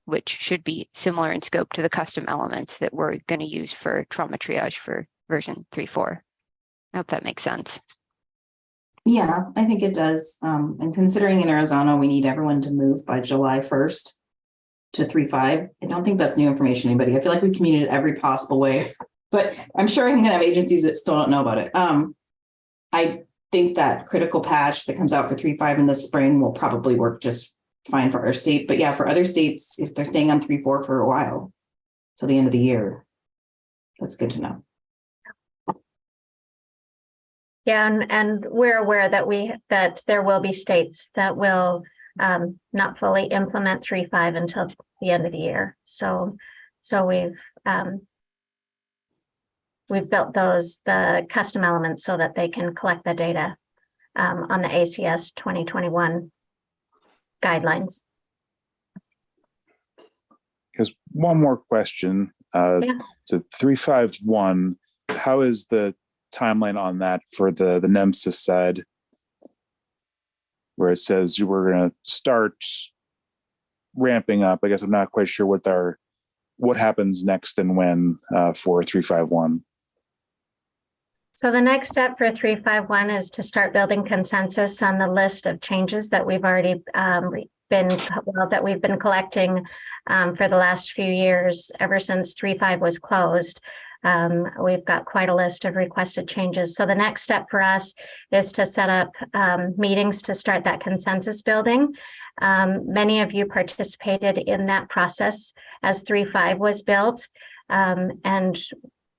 which should be similar in scope to the custom elements that we're going to use for trauma triage for version 3.4. I hope that makes sense. Yeah, I think it does. And considering in Arizona, we need everyone to move by July 1st to 3.5. I don't think that's new information to anybody. I feel like we communicated every possible way, but I'm sure I'm going to have agencies that still don't know about it. I think that critical patch that comes out for 3.5 in the spring will probably work just fine for our state. But yeah, for other states, if they're staying on 3.4 for a while till the end of the year, that's good to know. Yeah, and we're aware that there will be states that will not fully implement 3.5 until the end of the year. So we've built the custom elements so that they can collect the data on the ACS 2021 guidelines. Because one more question. So 3.5.1, how is the timeline on that for the NEMSIS side, where it says you were going to start ramping up? I guess I'm not quite sure what happens next and when for 3.5.1. So the next step for 3.5.1 is to start building consensus on the list of changes that we've already been collecting for the last few years, ever since 3.5 was closed. We've got quite a list of requested changes. So the next step for us is to set up meetings to start that consensus building. Many of you participated in that process as 3.5 was built. And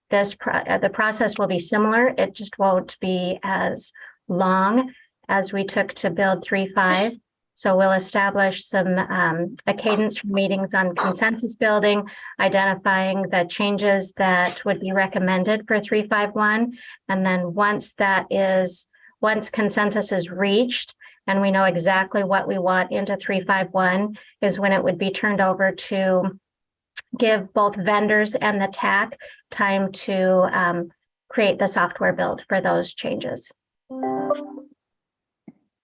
the process will be similar. It just won't be as long as we took to build 3.5. So we'll establish a cadence for meetings on consensus building, identifying the changes that would be recommended for 3.5.1. And then once consensus is reached and we know exactly what we want into 3.5.1 is when it would be turned over to give both vendors and the TAC time to create the software build for those changes.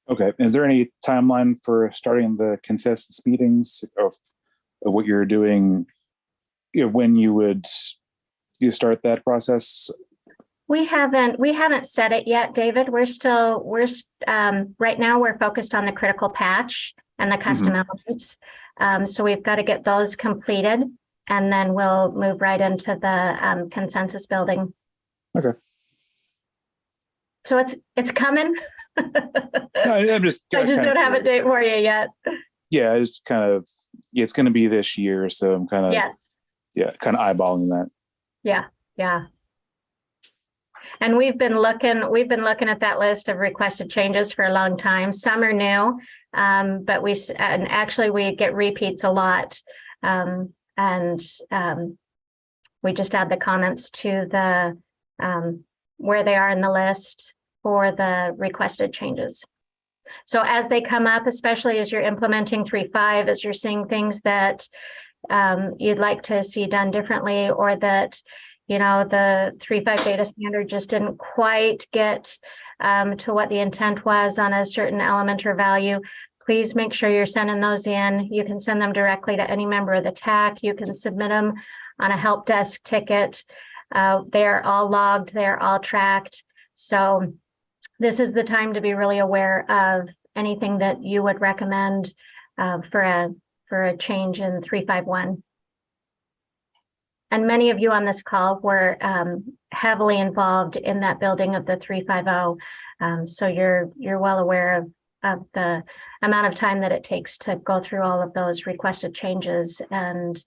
Okay. Is there any timeline for starting the consensus meetings of what you're doing? When you start that process? We haven't set it yet, David. Right now we're focused on the critical patch and the custom elements. So we've got to get those completed, and then we'll move right into the consensus building. Okay. So it's coming. No, I just don't have a date for you yet. Yeah, it's going to be this year, so I'm kind of kind of eyeballing that. Yeah. And we've been looking at that list of requested changes for a long time. Some are new, but we get repeats a lot, and we just add the comments to the where they are in the list for the requested changes. So as they come up, especially as you're implementing 3.5, as you're seeing things that you'd like to see done differently, or that, the 3.5 data standard just didn't quite get to what the intent was on a certain element or value, please make sure you're sending those in. You can send them directly to any member of the TAC. You can submit them on a help desk ticket. They're all logged, they're all tracked. So this is the time to be really aware of anything that you would recommend for a change in 3.5.1. And many of you on this call were heavily involved in that building of the 3.5.0. So you're well aware of the amount of time that it takes to go through all of those requested changes and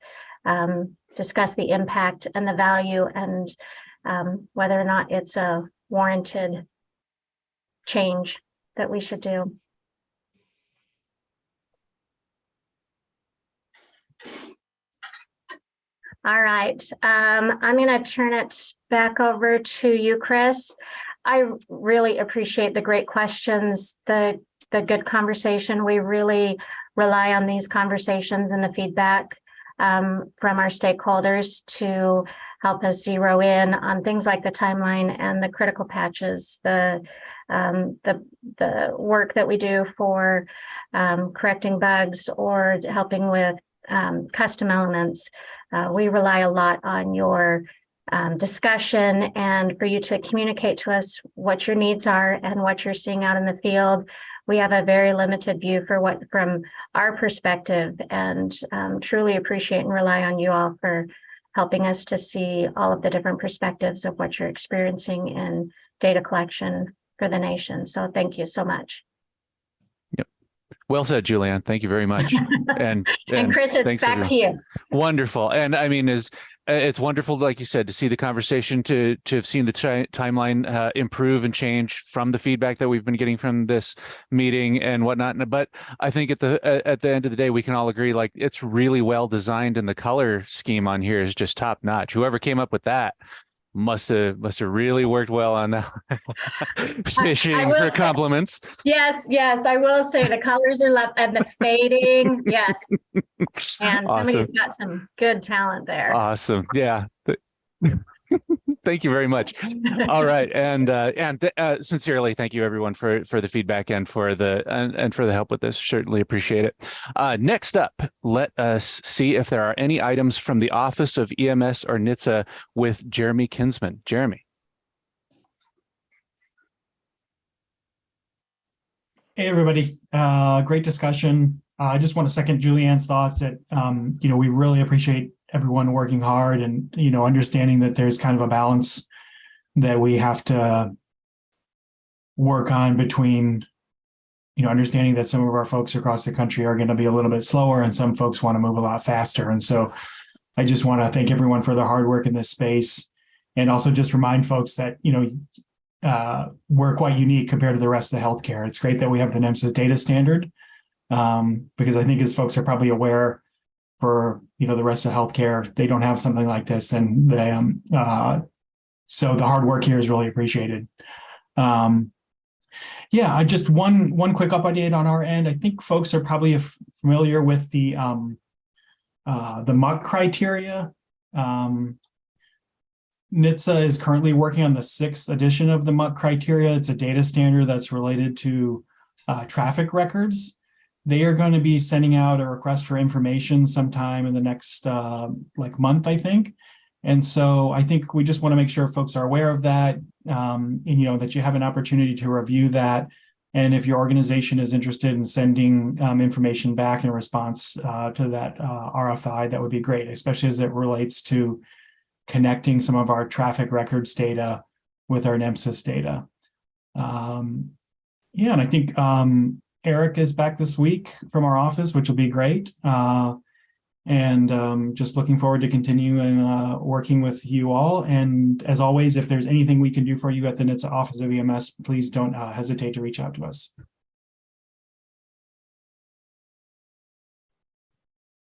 discuss the impact and the value and whether or not it's a warranted change that we should do. All right. I'm going to turn it back over to you, Chris. I really appreciate the great questions, the good conversation. We really rely on these conversations and the feedback from our stakeholders to help us zero in on things like the timeline and the critical patches, the work that we do for correcting bugs or helping with custom elements. We rely a lot on your discussion and for you to communicate to us what your needs are and what you're seeing out in the field. We have a very limited view from our perspective, and truly appreciate and rely on you all for helping us to see all of the different perspectives of what you're experiencing in data collection for the nation. So thank you so much. Yep. Well said, Julianne. Thank you very much. And Chris, it's back to you. Wonderful. And I mean, it's wonderful, like you said, to see the conversation, to have seen the timeline improve and change from the feedback that we've been getting from this meeting and whatnot. But I think at the end of the day, we can all agree, like, it's really well designed, and the color scheme on here is just top notch. Whoever came up with that must have really worked well on that. Fishing for compliments. Yes, I will say the colors are love and the fading. Yes. And awesome. Somebody's got some good talent there. Awesome. Yeah. Thank you very much. All right, and sincerely, thank you everyone for the feedback and for the help with this. Certainly appreciate it. Next up, let us see if there are any items from the Office of EMS or NHTSA with Jeremy Kinsman. Jeremy. Hey everybody, great discussion. I just want to second Julianne's thoughts that we really appreciate everyone working hard and understanding that there's kind of a balance that we have to work on between understanding that some of our folks across the country are going to be a little bit slower and some folks want to move a lot faster. And so I just want to thank everyone for their hard work in this space, and also just remind folks that we're quite unique compared to the rest of the healthcare. It's great that we have the NEMSIS data standard, because I think as folks are probably aware, for the rest of healthcare, they don't have something like this, and they so the hard work here is really appreciated. I just one quick update on our end. I think folks are probably familiar with the MUC criteria. NHTSA is currently working on the 6th edition of the MUC criteria. It's a data standard that's related to traffic records. They are going to be sending out a request for information sometime in the next month, I think. And so I think we just want to make sure folks are aware of that, and that you have an opportunity to review that. And if your organization is interested in sending information back in response to that RFI, that would be great, especially as it relates to connecting some of our traffic records data with our NEMSIS data. And I think Eric is back this week from our office, which will be great. And just looking forward to continuing working with you all. And as always, if there's anything we can do for you at the NHTSA Office of EMS, please don't hesitate to reach out to us.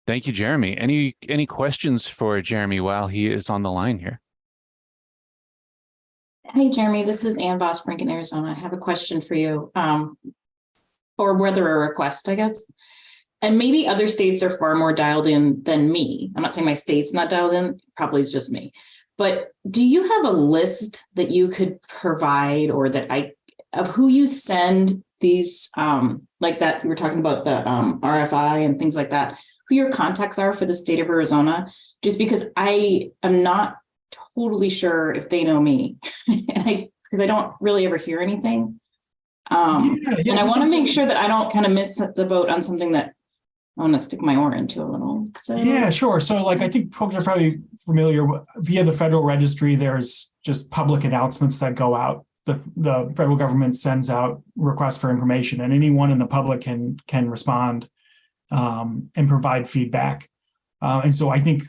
Thank you, Jeremy. Any questions for Jeremy while he is on the line here? Hey, Jeremy, this is Ann Vosbrink in Arizona. I have a question for you, or rather a request, I guess. And maybe other states are far more dialed in than me. I'm not saying my state's not dialed in, probably it's just me. But do you have a list that you could provide, or of who you send these, like that we were talking about the RFI and things like that, who your contacts are for the state of Arizona? Just because I am not totally sure if they know me, because I don't really ever hear anything. And I want to make sure that I don't kind of miss the boat on something that I want to stick my oar into a little. So. Yeah, sure. So I think folks are probably familiar via the federal registry. There's just public announcements that go out. The federal government sends out requests for information, and anyone in the public can respond and provide feedback. And so I think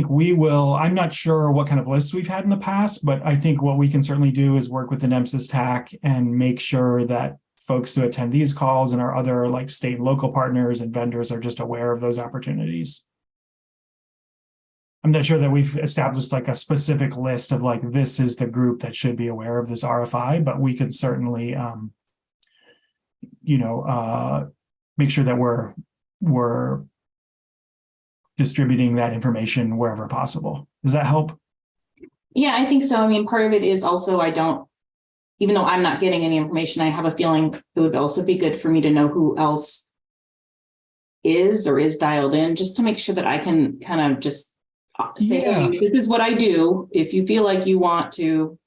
we will. I'm not sure what kind of lists we've had in the past, but I think what we can certainly do is work with the NEMSIS TAC and make sure that folks who attend these calls and our other state and local partners and vendors are just aware of those opportunities. I'm not sure that we've established like a specific list of like, this is the group that should be aware of this RFI, but we can certainly, make sure that we're distributing that information wherever possible. Does that help? Yeah, I think so. I mean, part of it is also even though I'm not getting any information, I have a feeling it would also be good for me to know who else is dialed in, just to make sure that I can kind of just say, hey, this is what I do. If you feel like you want to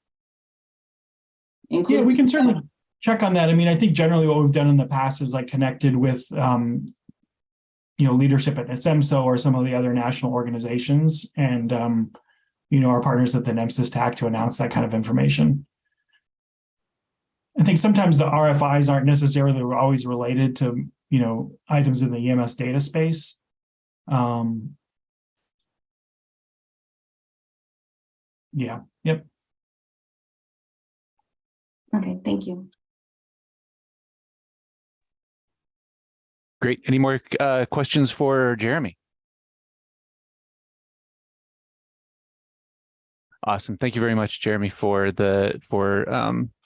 include. Yeah, we can certainly check on that. I mean, I think generally what we've done in the past is like connected with, leadership at NEMSIS or some of the other national organizations and, our partners at the NEMSIS TAC to announce that kind of information. I think sometimes the RFIs aren't necessarily always related to, items in the EMS data space. Yeah. Yep. Okay. Thank you. Great. Any more questions for Jeremy? Awesome. Thank you very much, Jeremy, for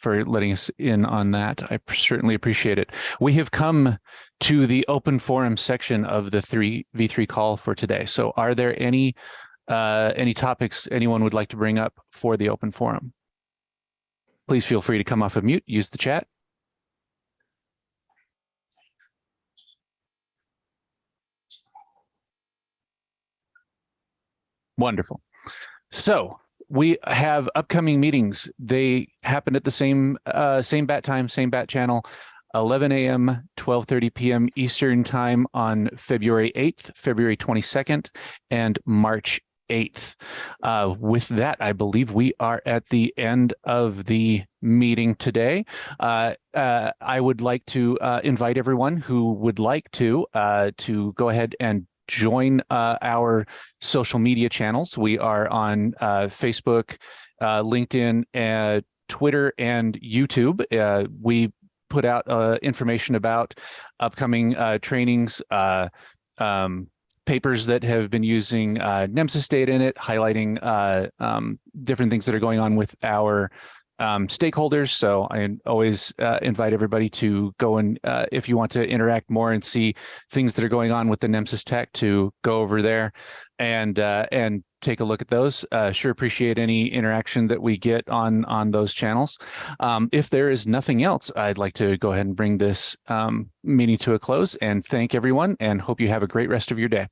letting us in on that. I certainly appreciate it. We have come to the open forum section of the V3 call for today. So are there any topics anyone would like to bring up for the open forum? Please feel free to come off of mute, use the chat. Wonderful. So we have upcoming meetings. They happen at the same bat time, same bat channel, 11 a.m., 12:30 p.m. Eastern time on February 8th, February 22nd, and March 8th. With that, I believe we are at the end of the meeting today. I would like to invite everyone who would like to go ahead and join our social media channels. We are on Facebook, LinkedIn, Twitter, and YouTube. We put out information about upcoming trainings, papers that have been using NEMSIS data in it, highlighting different things that are going on with our stakeholders. So I always invite everybody to go and if you want to interact more and see things that are going on with the NEMSIS tech, to go over there and take a look at those. Sure appreciate any interaction that we get on those channels. If there is nothing else, I'd like to go ahead and bring this meeting to a close and thank everyone and hope you have a great rest of your day.